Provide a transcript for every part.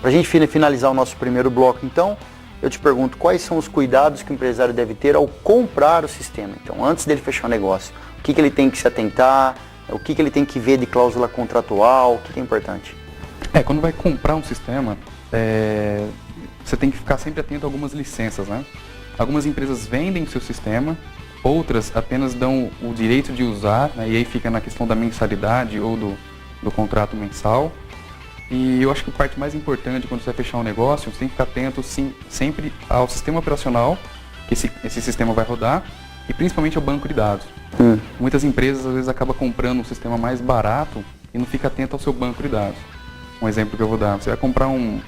Para a gente finalizar o nosso primeiro bloco, então, eu te pergunto quais são os cuidados que o empresário deve ter ao comprar o sistema. Então, antes dele fechar o negócio, o que ele tem que se atentar, o que ele tem que ver de cláusula contratual, o que é importante? Quando vai comprar um sistema, você tem que ficar sempre atento a algumas licenças, né? Algumas empresas vendem o seu sistema, outras apenas dão o direito de usar, né? E aí fica na questão da mensalidade ou do contrato mensal. E eu acho que a parte mais importante quando você vai fechar um negócio, você tem que ficar atento sempre ao sistema operacional que esse sistema vai rodar e principalmente ao banco de dados. Muitas empresas às vezes acabam comprando um sistema mais barato e não fica atento ao seu banco de dados. Um exemplo que eu vou dar, você vai comprar um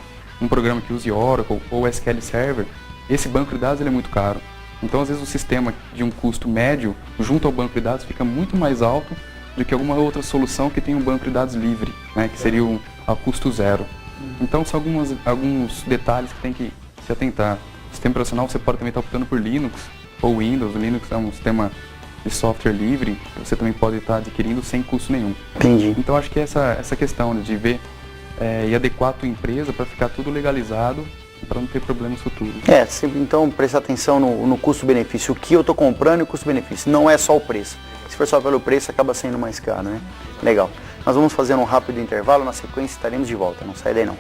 programa que use Oracle ou SQL Server, esse banco de dados ele é muito caro. Então às vezes o sistema de um custo médio junto ao banco de dados fica muito mais alto do que alguma outra solução que tem um banco de dados livre, né, que seria a custo zero. Então são alguns detalhes que tem que se atentar. O sistema operacional você pode também estar optando por Linux ou Windows. O Linux é um sistema de software livre que você também pode estar adquirindo sem custo nenhum. Entendi. Então acho que essa questão de ver e adequar a tua empresa para ficar tudo legalizado para não ter problemas futuros. Então prestar atenção no custo-benefício, o que eu estou comprando e o custo-benefício. Não é só o preço. Se for só pelo preço, acaba sendo mais caro, né? Legal. Nós vamos fazer um rápido intervalo, na sequência estaremos de volta. Não sai daí não.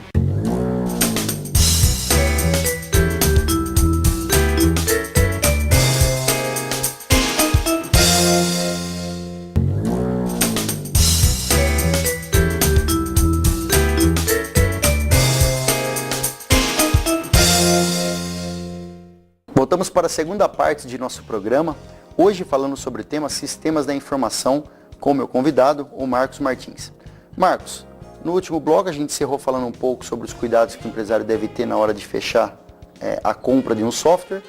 Voltamos para a segunda parte de nosso programa, hoje falando sobre o tema Sistemas da Informação, com o meu convidado, o Marcos Martins. Marcos, no último bloco a gente encerrou falando um pouco sobre os cuidados que o empresário deve ter na hora de fechar a compra de um software,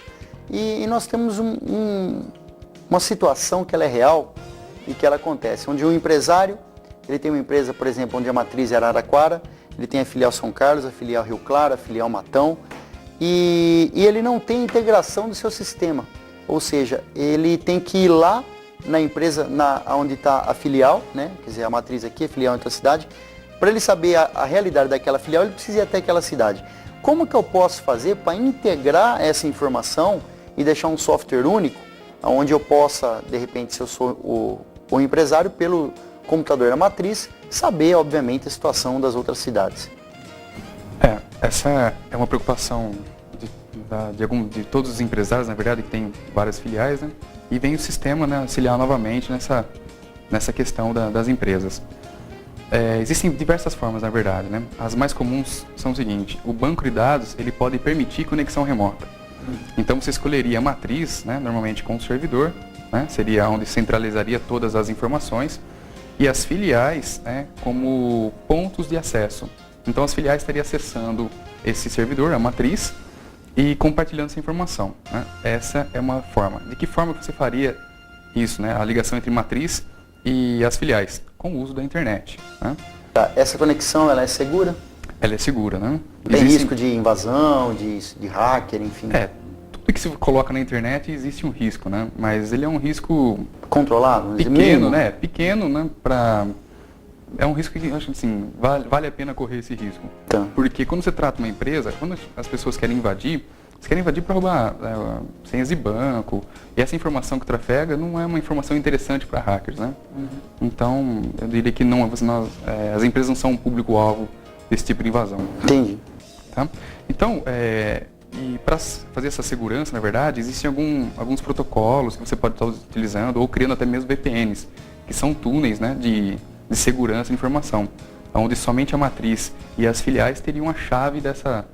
e nós temos uma situação que ela é real e que ela acontece, onde um empresário, ele tem uma empresa, por exemplo, onde a matriz é Araraquara, ele tem a filial São Carlos, a filial Rio Claro, a filial Matão, e ele não tem integração do seu sistema, ou seja, ele tem que ir lá na empresa onde está a filial, né? Quer dizer, a matriz aqui, a filial em outra cidade, para ele saber a realidade daquela filial, ele precisa ir até aquela cidade. Como que eu posso fazer para integrar essa informação e deixar um software único, onde eu possa, de repente, se eu sou o empresário, pelo computador da matriz, saber, obviamente, a situação das outras cidades? Essa é uma preocupação de todos os empresários, na verdade, que tem várias filiais, né? E vem o sistema, né, auxiliar novamente nessa questão das empresas. Existem diversas formas, na verdade, né? As mais comuns são o seguinte: o banco de dados ele pode permitir conexão remota. Então você escolheria a matriz, né, normalmente com o servidor, né, seria onde centralizaria todas as informações, e as filiais, né, como pontos de acesso. Então as filiais estariam acessando esse servidor, a matriz, e compartilhando essa informação, né? Essa é uma forma. De que forma você faria isso, né? A ligação entre matriz e as filiais? Com o uso da internet, né? Essa conexão, ela é segura? Ela é segura, né? Tem risco de invasão, de hacker, enfim? Tudo que se coloca na internet existe um risco, né? Mas ele é um risco controlado, pequeno, né? Pequeno, né? É um risco que eu acho assim, vale a pena correr esse risco. Tá. Porque quando você trata uma empresa, quando as pessoas querem invadir para roubar senhas de banco, e essa informação que trafega não é uma informação interessante para hackers, né? Então, eu diria que as empresas não são um público-alvo desse tipo de invasão. Entendi. Tá? Então, e para fazer essa segurança, na verdade, existem alguns protocolos que você pode estar utilizando, ou criando até mesmo VPNs, que são túneis, né, de segurança de informação, onde somente a matriz e as filiais teriam a chave dessa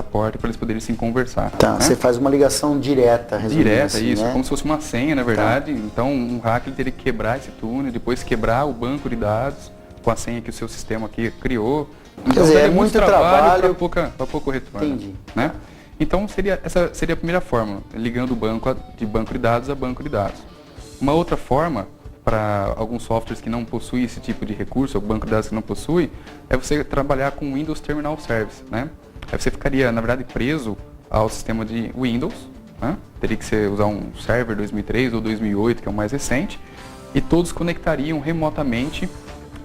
porta para eles poderem se conversar. Tá, né? você faz uma ligação direta, Direta, assim, isso, né? como se fosse uma senha, na verdade. Tá. Então, um hacker teria que quebrar esse túnel, depois quebrar o banco de dados com a senha que o seu sistema aqui criou. Então, quer dizer, é muito trabalho para pouco retorno. Entendi. Né? Então, essa seria a primeira forma, ligando o banco de banco de dados a banco de dados. Uma outra forma, para alguns softwares que não possuem esse tipo de recurso, ou banco de dados que não possui, é você trabalhar com Windows Terminal Service, né? Aí você ficaria, na verdade, preso ao sistema de Windows, né? Teria que usar um Server 2003 ou 2008, que é o mais recente, e todos conectariam remotamente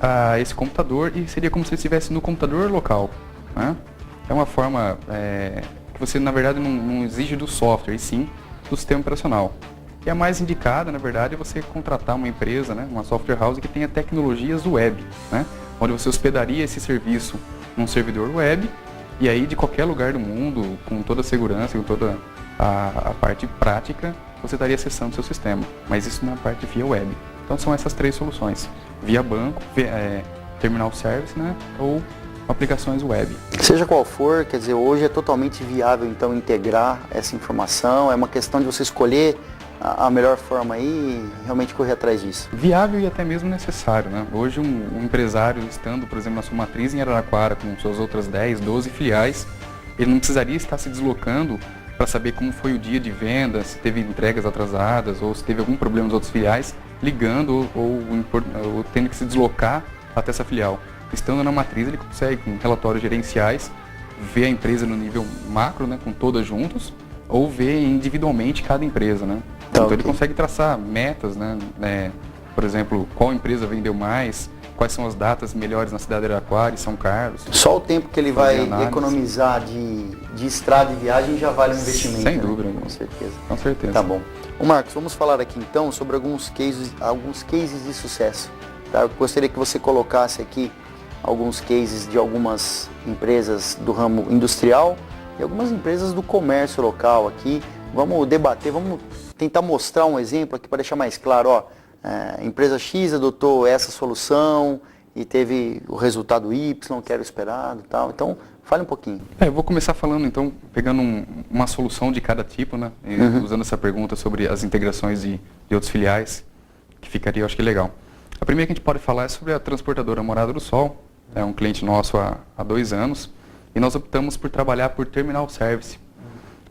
a esse computador, e seria como se estivesse no computador local, né? é uma forma que você, na verdade, não exige do software, e sim do sistema operacional. E a mais indicada, na verdade, é você contratar uma empresa, né, uma software house que tenha tecnologias web, né, onde você hospedaria esse serviço num servidor web, e aí de qualquer lugar do mundo, com toda a segurança, com toda a parte prática, você estaria acessando o seu sistema. Mas isso na parte via web. Então são essas três soluções: via banco, terminal service, né, ou aplicações web. Seja qual for, quer dizer, hoje é totalmente viável então integrar essa informação, é uma questão de você escolher a melhor forma aí e realmente correr atrás disso. Viável e até mesmo necessário, né? Hoje um empresário estando, por exemplo, na sua matriz em Araraquara com suas outras 10, 12 filiais, ele não precisaria estar se deslocando para saber como foi o dia de venda, se teve entregas atrasadas ou se teve algum problema nos outros filiais, ligando ou tendo que se deslocar até essa filial. Estando na matriz, ele consegue, com relatórios gerenciais, ver a empresa no nível macro, né, com todas juntos, ou ver individualmente cada empresa, né? Então ele consegue traçar metas, né? Por exemplo, qual empresa vendeu mais, quais são as datas melhores na cidade de Araraquara e São Carlos. Só o tempo que ele vai economizar de estrada e viagem já vale um investimento. Sem dúvida. Com certeza. Com certeza. Tá bom. Ô Marcos, vamos falar aqui então sobre alguns cases de sucesso. Tá? Eu gostaria que você colocasse aqui alguns cases de algumas empresas do ramo industrial e algumas empresas do comércio local aqui. Vamos debater, vamos tentar mostrar um exemplo aqui para deixar mais claro. Ó, empresa X adotou essa solução e teve o resultado Y, que era o esperado e tal. Então, fale um pouquinho. Eu vou começar falando então, pegando uma solução de cada tipo, né? Usando essa pergunta sobre as integrações de outros filiais, que ficaria, eu acho que legal. A primeira que a gente pode falar é sobre a transportadora Morada do Sol. É um cliente nosso há 2 anos e nós optamos por trabalhar por terminal service,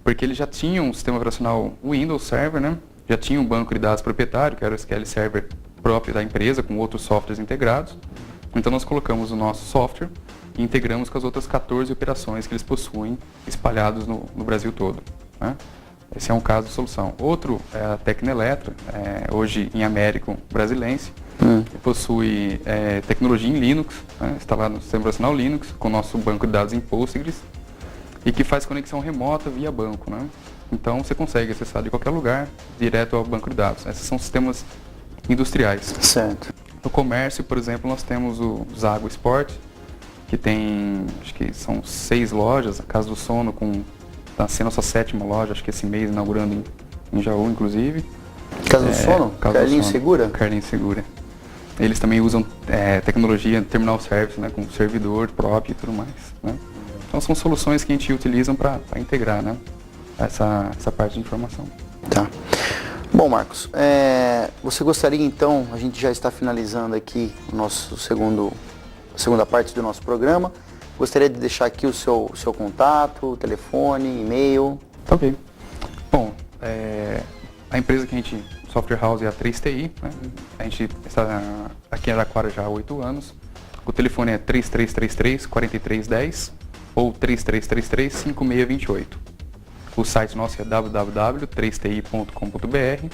porque ele já tinha um sistema operacional Windows Server, né? Já tinha um banco de dados proprietário, que era o SQL Server próprio da empresa, com outros softwares integrados. Então nós colocamos o nosso software e integramos com as outras 14 operações que eles possuem espalhados no Brasil todo, né? Esse é um caso de solução. Outro é a Tecnoeletro, hoje em Américo Brasilense, que possui tecnologia em Linux, né, instalada no sistema operacional Linux, com o nosso banco de dados em Postgres, e que faz conexão remota via banco, né? Então você consegue acessar de qualquer lugar, direto ao banco de dados. Esses são sistemas industriais. Certo. No comércio, por exemplo, nós temos o Zago Sport, que tem, acho que são 6 lojas, a Casa do Sono está sendo a sua 7ª loja, acho que esse mês inaugurando em Jaú, inclusive. Casa do Sono? Carlinhos Segura? Carlinhos Segura. Eles também usam tecnologia terminal service, né, com servidor próprio e tudo mais, né? Então são soluções que a gente utiliza para integrar, né, essa parte de informação. Tá. Bom, Marcos, você gostaria então, a gente já está finalizando aqui o nosso segunda parte do nosso programa, gostaria de deixar aqui o seu contato, telefone, e-mail. Ok. Bom, a empresa que a gente, Software House, é a 3TI, né? A gente está aqui em Araraquara já há 8 anos. O telefone é 3333-4310 ou 3333-5628. O site nosso é www.3ti.com.br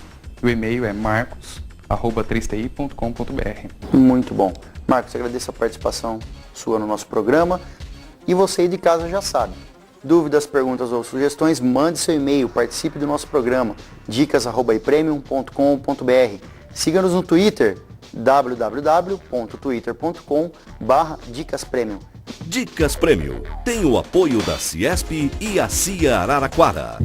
e o e-mail é marcos@3ti.com.br. Muito bom. Marcos, agradeço a participação sua no nosso programa. E você aí de casa já sabe. Dúvidas, perguntas ou sugestões, mande seu e-mail, participe do nosso programa, dicas@ipremium.com.br. Siga-nos no Twitter, www.twitter.com/dicaspremium. Dicas Premium tem o apoio da Ciesp e a CIA Araraquara.